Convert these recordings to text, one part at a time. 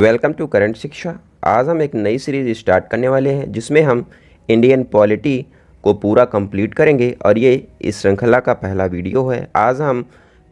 Welcome to current शिक्षा। आज हम एक नई सीरीज़ स्टार्ट करने वाले हैं जिसमें हम इंडियन पॉलिटी को पूरा कंप्लीट करेंगे और ये इस श्रृंखला का पहला वीडियो है। आज हम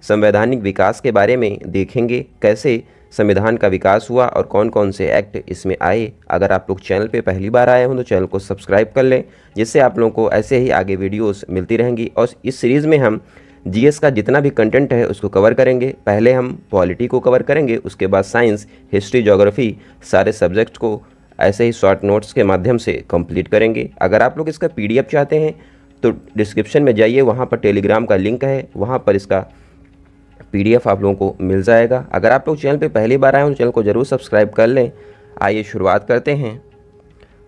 संवैधानिक विकास के बारे में देखेंगे, कैसे संविधान का विकास हुआ और कौन कौन से एक्ट इसमें आए। अगर आप लोग चैनल पे पहली बार आए हों तो चैनल को सब्सक्राइब कर लें, जिससे आप लोगों को ऐसे ही आगे वीडियोस मिलती रहेंगी। और इस सीरीज़ में हम जीएस का जितना भी कंटेंट है उसको कवर करेंगे। पहले हम पॉलिटी को कवर करेंगे, उसके बाद साइंस, हिस्ट्री, ज्योग्राफी, सारे सब्जेक्ट्स को ऐसे ही शॉर्ट नोट्स के माध्यम से कंप्लीट करेंगे। अगर आप लोग इसका पीडीएफ चाहते हैं तो डिस्क्रिप्शन में जाइए, वहाँ पर टेलीग्राम का लिंक है, वहाँ पर इसका पीडीएफ आप लोगों को मिल जाएगा। अगर आप लोग चैनल पे पहली बार आए हो तो चैनल को ज़रूर सब्सक्राइब कर लें। आइए शुरुआत करते हैं।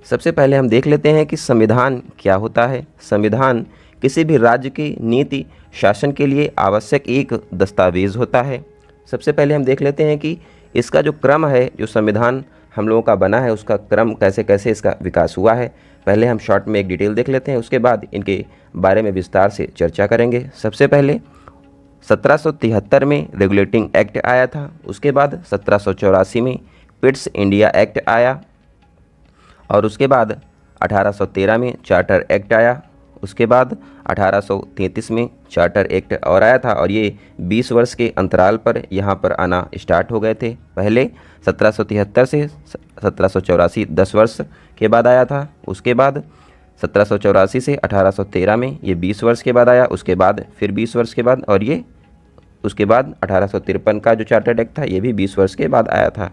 सबसे पहले हम देख लेते हैं कि संविधान क्या होता है। संविधान किसी भी राज्य की नीति शासन के लिए आवश्यक एक दस्तावेज होता है। सबसे पहले हम देख लेते हैं कि इसका जो क्रम है, जो संविधान हम लोगों का बना है, उसका क्रम कैसे कैसे इसका विकास हुआ है। पहले हम शॉर्ट में एक डिटेल देख लेते हैं, उसके बाद इनके बारे में विस्तार से चर्चा करेंगे। सबसे पहले 1773 में रेगुलेटिंग एक्ट आया था। उसके बाद 1784 में पिट्स इंडिया एक्ट आया और उसके बाद 1813 में चार्टर एक्ट आया। उसके बाद 1833 में चार्टर एक्ट और आया था और ये 20 वर्ष के अंतराल पर यहाँ पर आना स्टार्ट हो गए थे। पहले 1773 से 1784 10 वर्ष के बाद आया था। उसके बाद 1784 से 1813 में ये 20 वर्ष के बाद आया। उसके बाद फिर 20 वर्ष के बाद, और ये उसके बाद 1853 का जो चार्टर एक्ट था ये भी 20 वर्ष के बाद आया था।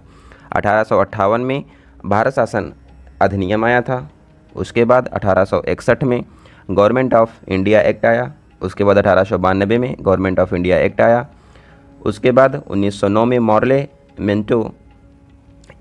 1858 में भारत शासन अधिनियम आया था। उसके बाद 1861 में गवर्नमेंट ऑफ इंडिया एक्ट आया। उसके बाद 1892 में गवर्नमेंट ऑफ इंडिया एक्ट आया। उसके बाद 1909 में मॉर्ले मेंटो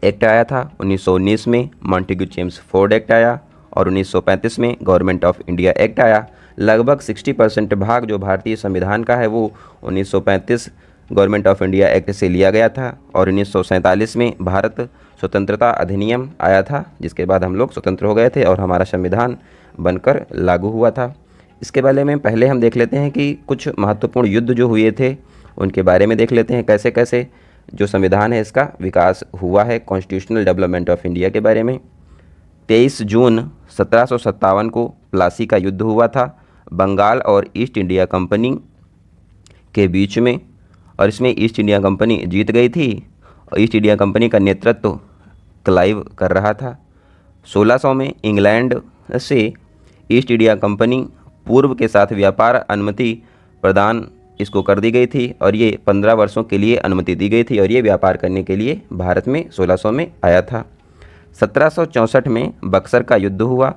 एक्ट आया था। 1919 में मॉन्टेग्यू जेम्स फोर्ड एक्ट आया और 1935 में गवर्नमेंट ऑफ इंडिया एक्ट आया। लगभग 60% भाग जो भारतीय संविधान का है वो 1935 गवर्नमेंट ऑफ इंडिया एक्ट से लिया गया था। और 1947 में भारत स्वतंत्रता अधिनियम आया था, जिसके बाद हम लोग स्वतंत्र हो गए थे और हमारा संविधान बनकर लागू हुआ था। इसके बारे में पहले हम देख लेते हैं कि कुछ महत्वपूर्ण युद्ध जो हुए थे उनके बारे में देख लेते हैं, कैसे कैसे जो संविधान है इसका विकास हुआ है। कॉन्स्टिट्यूशनल डेवलपमेंट ऑफ इंडिया के बारे में 23 जून 1757 को प्लासी का युद्ध हुआ था बंगाल और ईस्ट इंडिया कंपनी के बीच में, और इसमें ईस्ट इंडिया कंपनी जीत गई थी और ईस्ट इंडिया कंपनी का नेतृत्व क्लाइव कर रहा था। 1600 में इंग्लैंड से ईस्ट इंडिया कंपनी पूर्व के साथ व्यापार अनुमति प्रदान इसको कर दी गई थी और ये 15 वर्षों के लिए अनुमति दी गई थी और ये व्यापार करने के लिए भारत में 1600 में आया था। 1764 में बक्सर का युद्ध हुआ।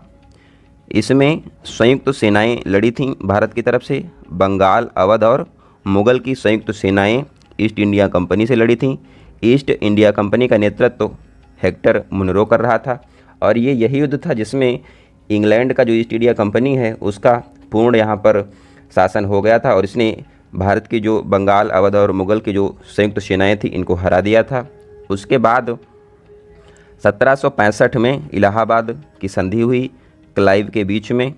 इसमें संयुक्त सेनाएं लड़ी थीं भारत की तरफ से। बंगाल, अवध और मुगल की संयुक्त सेनाएं ईस्ट इंडिया कंपनी से लड़ी थीं। ईस्ट इंडिया कंपनी का नेतृत्व हेक्टर मुनरो कर रहा था और ये यही युद्ध था जिसमें इंग्लैंड का जो ईस्ट इंडिया कंपनी है उसका पूर्ण यहाँ पर शासन हो गया था और इसने भारत की जो बंगाल, अवध और मुगल की जो संयुक्त सेनाएं थी इनको हरा दिया था। उसके बाद 1765 में इलाहाबाद की संधि हुई क्लाइव के बीच में,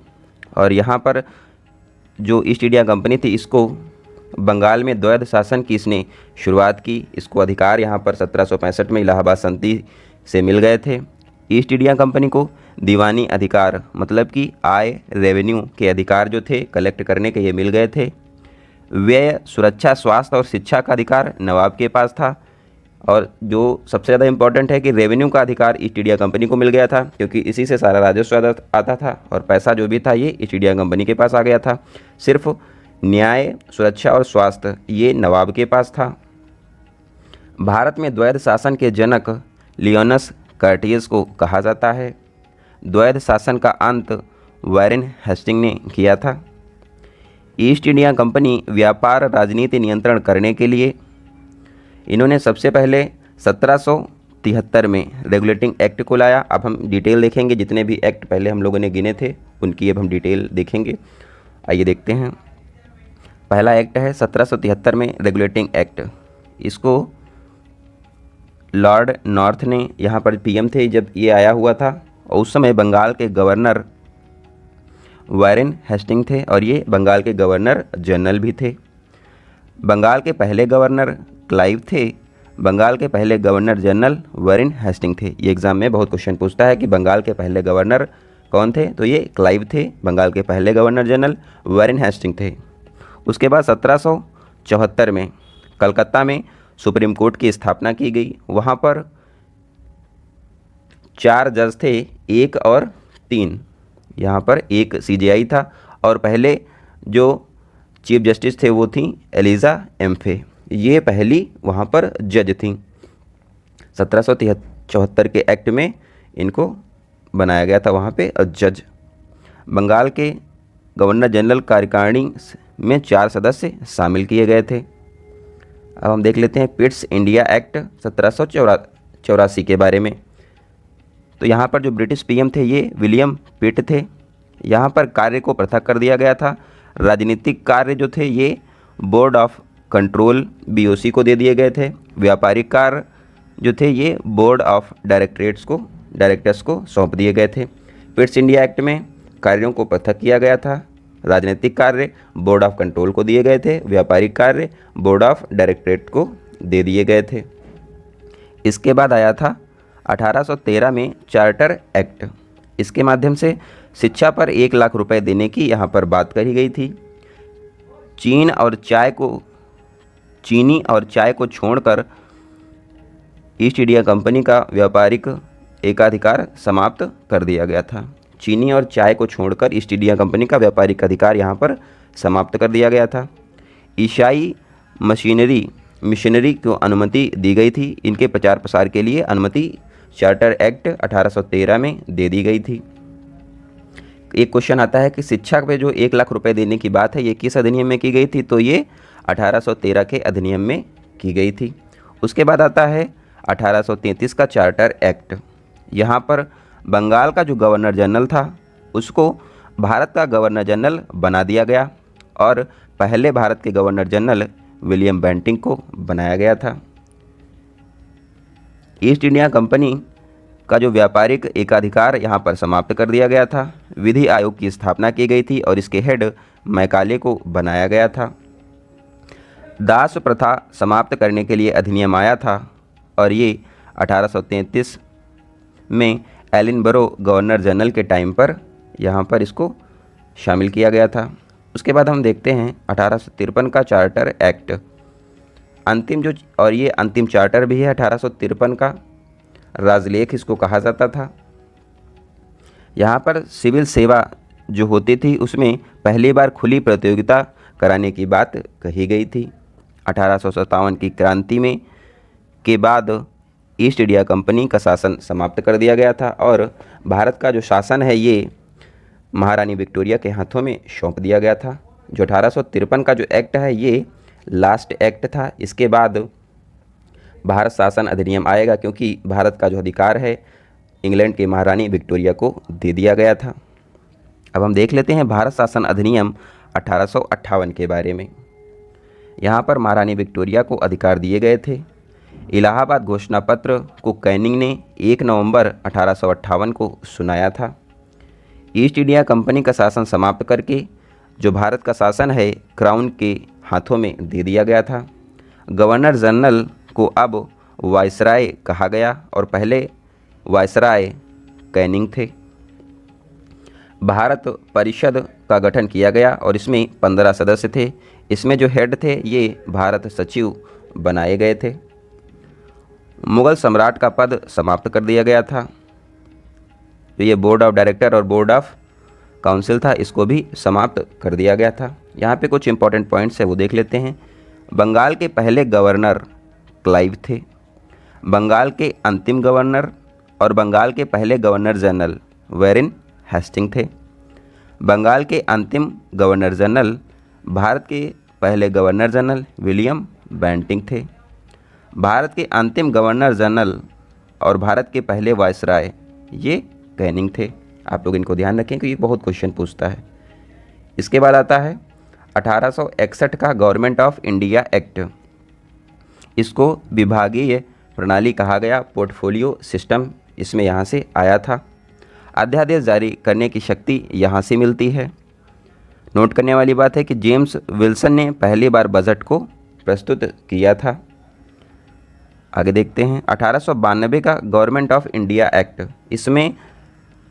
और यहाँ पर जो ईस्ट इंडिया कंपनी थी इसको बंगाल में द्वैध शासन की इसने शुरुआत की। इसको अधिकार यहाँ पर 1765 में इलाहाबाद संधि से मिल गए थे। ईस्ट इंडिया कंपनी को दीवानी अधिकार, मतलब कि आय, रेवेन्यू के अधिकार जो थे कलेक्ट करने के, ये मिल गए थे। व्यय, सुरक्षा, स्वास्थ्य और शिक्षा का अधिकार नवाब के पास था। और जो सबसे ज़्यादा इम्पोर्टेंट है कि रेवेन्यू का अधिकार ईस्ट इंडिया कंपनी को मिल गया था, क्योंकि इसी से सारा राजस्व आता था और पैसा जो भी था ये ईस्ट इंडिया कंपनी के पास आ गया था। सिर्फ न्याय, सुरक्षा और स्वास्थ्य ये नवाब के पास था। भारत में द्वैध शासन के जनक लियोनस कर्टियस को कहा जाता है। द्वैध शासन का अंत वैरेन हेस्टिंग ने किया था। ईस्ट इंडिया कंपनी व्यापार राजनीति नियंत्रण करने के लिए इन्होंने सबसे पहले 1773 में रेगुलेटिंग एक्ट को लाया। अब हम डिटेल देखेंगे, जितने भी एक्ट पहले हम लोगों ने गिने थे उनकी अब हम डिटेल देखेंगे। आइए देखते हैं। पहला एक्ट है 1773 में रेगुलेटिंग एक्ट। इसको लॉर्ड नॉर्थ ने, यहाँ पर पीएम थे जब ये आया हुआ था, और उस समय बंगाल के गवर्नर वैरेन हेस्टिंग थे और ये बंगाल के गवर्नर जनरल भी थे। बंगाल के पहले गवर्नर क्लाइव थे। बंगाल के पहले गवर्नर जनरल वॉरेन हेस्टिंग थे। ये एग्जाम में बहुत क्वेश्चन पूछता है कि बंगाल के पहले गवर्नर कौन थे, तो ये क्लाइव थे। बंगाल के पहले गवर्नर जनरल वॉरेन हेस्टिंग थे। उसके बाद 1774 में कलकत्ता में सुप्रीम कोर्ट की स्थापना की गई। वहाँ पर 4 जज थे, 1 और 3। यहाँ पर एक CJI था और पहले जो चीफ जस्टिस थे वो थी एलिजा एम्फे। ये पहली वहाँ पर जज थी। 1774 के एक्ट में इनको बनाया गया था वहाँ पे जज। बंगाल के गवर्नर जनरल कार्यकारिणी में 4 सदस्य शामिल किए गए थे। अब हम देख लेते हैं पिट्स इंडिया एक्ट 1784 के बारे में। तो यहाँ पर जो ब्रिटिश PM थे ये विलियम पिट थे। यहाँ पर कार्य को पृथक कर दिया गया था। राजनीतिक कार्य जो थे ये बोर्ड ऑफ कंट्रोल BOC को दे दिए गए थे। व्यापारिक कार्य जो थे ये बोर्ड ऑफ डायरेक्टर्स को सौंप दिए गए थे। पिट्स इंडिया एक्ट में कार्यों को पृथक किया गया था। राजनीतिक कार्य बोर्ड ऑफ कंट्रोल को दिए गए थे, व्यापारिक कार्य बोर्ड ऑफ डायरेक्टरेट को दे दिए गए थे। इसके बाद आया था 1813 में चार्टर एक्ट। इसके माध्यम से शिक्षा पर 1 लाख रुपए देने की यहाँ पर बात करी गई थी। चीनी और चाय को छोड़कर ईस्ट इंडिया कंपनी का व्यापारिक एकाधिकार समाप्त कर दिया गया था। चीनी और चाय को छोड़कर ईस्ट इंडिया कंपनी का व्यापारिक अधिकार यहाँ पर समाप्त कर दिया गया था। ईसाई मिशनरी को अनुमति दी गई थी। इनके प्रचार प्रसार के लिए अनुमति चार्टर एक्ट 1813 में दे दी गई थी। एक क्वेश्चन आता है कि शिक्षा पे जो 1 लाख रुपए देने की बात है ये किस अधिनियम में की गई थी, तो ये 1813 के अधिनियम में की गई थी। उसके बाद आता है 1833 का चार्टर एक्ट। यहाँ पर बंगाल का जो गवर्नर जनरल था उसको भारत का गवर्नर जनरल बना दिया गया और पहले भारत के गवर्नर जनरल विलियम बेंटिंग को बनाया गया था। ईस्ट इंडिया कंपनी का जो व्यापारिक एकाधिकार यहाँ पर समाप्त कर दिया गया था। विधि आयोग की स्थापना की गई थी और इसके हेड मैकाले को बनाया गया था। दास प्रथा समाप्त करने के लिए अधिनियम आया था और ये 1833 में एलिनबरो गवर्नर जनरल के टाइम पर यहाँ पर इसको शामिल किया गया था। उसके बाद हम देखते हैं 1853 का चार्टर एक्ट। ये अंतिम चार्टर भी है 1853 का। राजलेख इसको कहा जाता था। यहाँ पर सिविल सेवा जो होती थी उसमें पहली बार खुली प्रतियोगिता कराने की बात कही गई थी। 1857 की क्रांति में के बाद ईस्ट इंडिया कंपनी का शासन समाप्त कर दिया गया था और भारत का जो शासन है ये महारानी विक्टोरिया के हाथों में सौंप दिया गया था। जो 1853 का जो एक्ट है ये लास्ट एक्ट था। इसके बाद भारत शासन अधिनियम आएगा क्योंकि भारत का जो अधिकार है इंग्लैंड की महारानी विक्टोरिया को दे दिया गया था। अब हम देख लेते हैं भारत शासन अधिनियम 1858 के बारे में। यहाँ पर महारानी विक्टोरिया को अधिकार दिए गए थे। इलाहाबाद घोषणा पत्र को कैनिंग ने 1 नवंबर 1858 को सुनाया था। ईस्ट इंडिया कंपनी का शासन समाप्त करके जो भारत का शासन है क्राउन के हाथों में दे दिया गया था। गवर्नर जनरल को अब वायसराय कहा गया और पहले वायसराय कैनिंग थे। भारत परिषद का गठन किया गया और इसमें 15 सदस्य थे। इसमें जो हेड थे ये भारत सचिव बनाए गए थे। मुगल सम्राट का पद समाप्त कर दिया गया था। तो ये बोर्ड ऑफ डायरेक्टर और बोर्ड ऑफ काउंसिल था, इसको भी समाप्त कर दिया गया था। यहाँ पे कुछ इंपॉर्टेंट पॉइंट्स है वो देख लेते हैं। बंगाल के पहले गवर्नर क्लाइव थे। बंगाल के अंतिम गवर्नर और बंगाल के पहले गवर्नर जनरल वॉरेन हेस्टिंग थे। बंगाल के अंतिम गवर्नर जनरल भारत के पहले गवर्नर जनरल विलियम बेंटिंग थे। भारत के अंतिम गवर्नर जनरल और भारत के पहले वायसराय ये कैनिंग थे। आप लोग इनको ध्यान रखें क्योंकि बहुत क्वेश्चन पूछता है। इसके बाद आता है 1861 का गवर्नमेंट ऑफ इंडिया एक्ट। इसको विभागीय प्रणाली कहा गया, पोर्टफोलियो सिस्टम इसमें यहाँ से आया था। अध्यादेश जारी करने की शक्ति यहाँ से मिलती है। नोट करने वाली बात है कि जेम्स विल्सन ने पहली बार बजट को प्रस्तुत किया था। आगे देखते हैं 1892 का गवर्नमेंट ऑफ इंडिया एक्ट, इसमें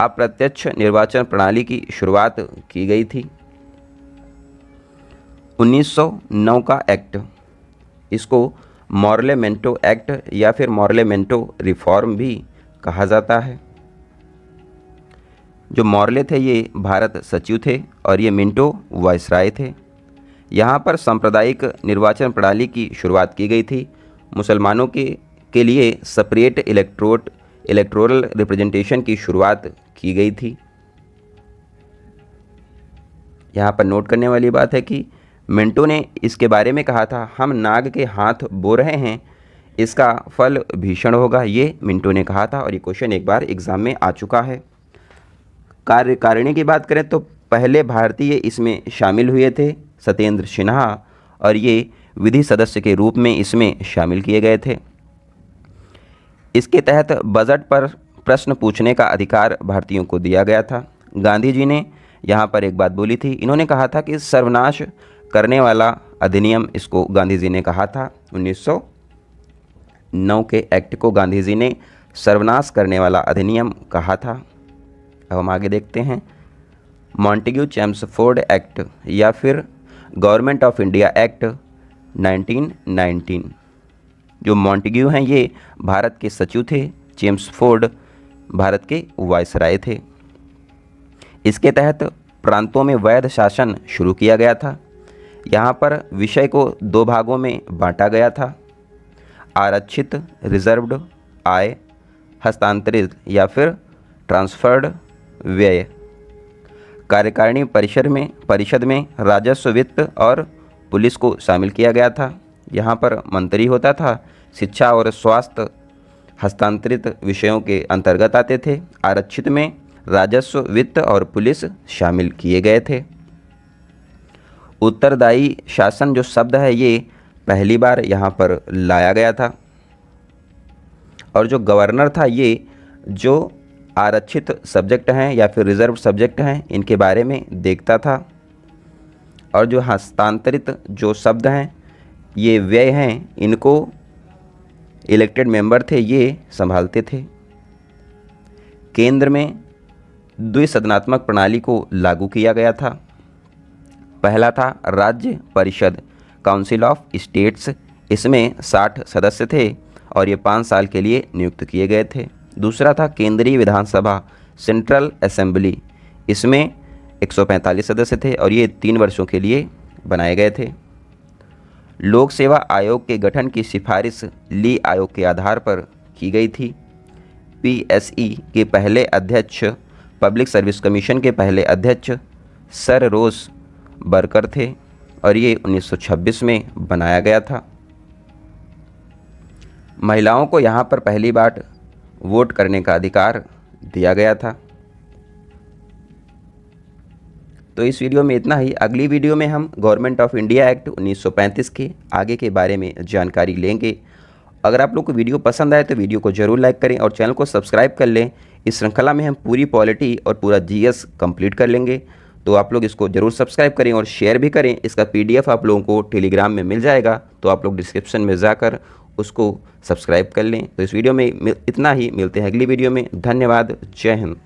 अप्रत्यक्ष निर्वाचन प्रणाली की शुरुआत की गई थी। 1909 का एक्ट, इसको मॉर्लेमेंटो एक्ट या फिर मॉर्लेमेंटो रिफॉर्म भी कहा जाता है। जो मॉर्ले थे ये भारत सचिव थे और ये मिंटो वायसराय थे। यहाँ पर सांप्रदायिक निर्वाचन प्रणाली की शुरुआत की गई थी। मुसलमानों के लिए सेपरेट इलेक्टोरल रिप्रेजेंटेशन की शुरुआत की गई थी। यहाँ पर नोट करने वाली बात है कि मिंटो ने इसके बारे में कहा था, हम नाग के हाथ बो रहे हैं, इसका फल भीषण होगा, ये मिंटो ने कहा था और ये क्वेश्चन एक बार एग्जाम में आ चुका है। कार्यकारिणी की बात करें तो पहले भारतीय इसमें शामिल हुए थे सत्येंद्र सिन्हा और ये विधि सदस्य के रूप में इसमें शामिल किए गए थे। इसके तहत बजट पर प्रश्न पूछने का अधिकार भारतीयों को दिया गया था। गांधी जी ने यहाँ पर एक बात बोली थी, इन्होंने कहा था कि सर्वनाश करने वाला अधिनियम, इसको गांधी जी ने कहा था। 1909 के एक्ट को गांधी जी ने सर्वनाश करने वाला अधिनियम कहा था। अब हम आगे देखते हैं मॉन्टेग्यू चेम्सफोर्ड एक्ट या फिर गवर्नमेंट ऑफ इंडिया एक्ट 1919। जो मॉन्टेग्यू हैं ये भारत के सचिव थे, चेम्सफोर्ड भारत के वायसराय थे। इसके तहत प्रांतों में वैध शासन शुरू किया गया था। यहाँ पर विषय को दो भागों में बांटा गया था, आरक्षित रिजर्व्ड आय, हस्तांतरित या फिर ट्रांसफर्ड व्यय। कार्यकारिणी परिषद में राजस्व, वित्त और पुलिस को शामिल किया गया था। यहाँ पर मंत्री होता था। शिक्षा और स्वास्थ्य हस्तांतरित विषयों के अंतर्गत आते थे। आरक्षित में राजस्व, वित्त और पुलिस शामिल किए गए थे। उत्तरदायी शासन जो शब्द है ये पहली बार यहाँ पर लाया गया था और जो गवर्नर था ये जो आरक्षित सब्जेक्ट हैं या फिर रिजर्व सब्जेक्ट हैं इनके बारे में देखता था और जो हस्तांतरित जो शब्द हैं ये व्यय हैं, इनको इलेक्टेड मेंबर थे ये संभालते थे। केंद्र में द्विसदनात्मक प्रणाली को लागू किया गया था। पहला था राज्य परिषद, काउंसिल ऑफ स्टेट्स, इसमें 60 सदस्य थे और ये 5 साल के लिए नियुक्त किए गए थे। दूसरा था केंद्रीय विधानसभा, सेंट्रल असेंबली, इसमें 145 सदस्य थे और ये 3 वर्षों के लिए बनाए गए थे। लोक सेवा आयोग के गठन की सिफारिश ली आयोग के आधार पर की गई थी। पीएसई के पहले अध्यक्ष, पब्लिक सर्विस कमीशन के पहले अध्यक्ष सर रोज बर्कर थे और ये 1926 में बनाया गया था। महिलाओं को यहाँ पर पहली बार वोट करने का अधिकार दिया गया था। तो इस वीडियो में इतना ही। अगली वीडियो में हम गवर्नमेंट ऑफ इंडिया एक्ट 1935 के आगे के बारे में जानकारी लेंगे। अगर आप लोग को वीडियो पसंद आए तो वीडियो को जरूर लाइक करें और चैनल को सब्सक्राइब कर लें। इस श्रृंखला में हम पूरी पॉलिटी और पूरा जीएस कंप्लीट कर लेंगे, तो आप लोग इसको जरूर सब्सक्राइब करें और शेयर भी करें। इसका पीडीएफ आप लोगों को टेलीग्राम में मिल जाएगा, तो आप लोग डिस्क्रिप्शन में जाकर उसको सब्सक्राइब कर लें। तो इस वीडियो में इतना ही, मिलते हैं अगली वीडियो में। धन्यवाद, जय हिंद।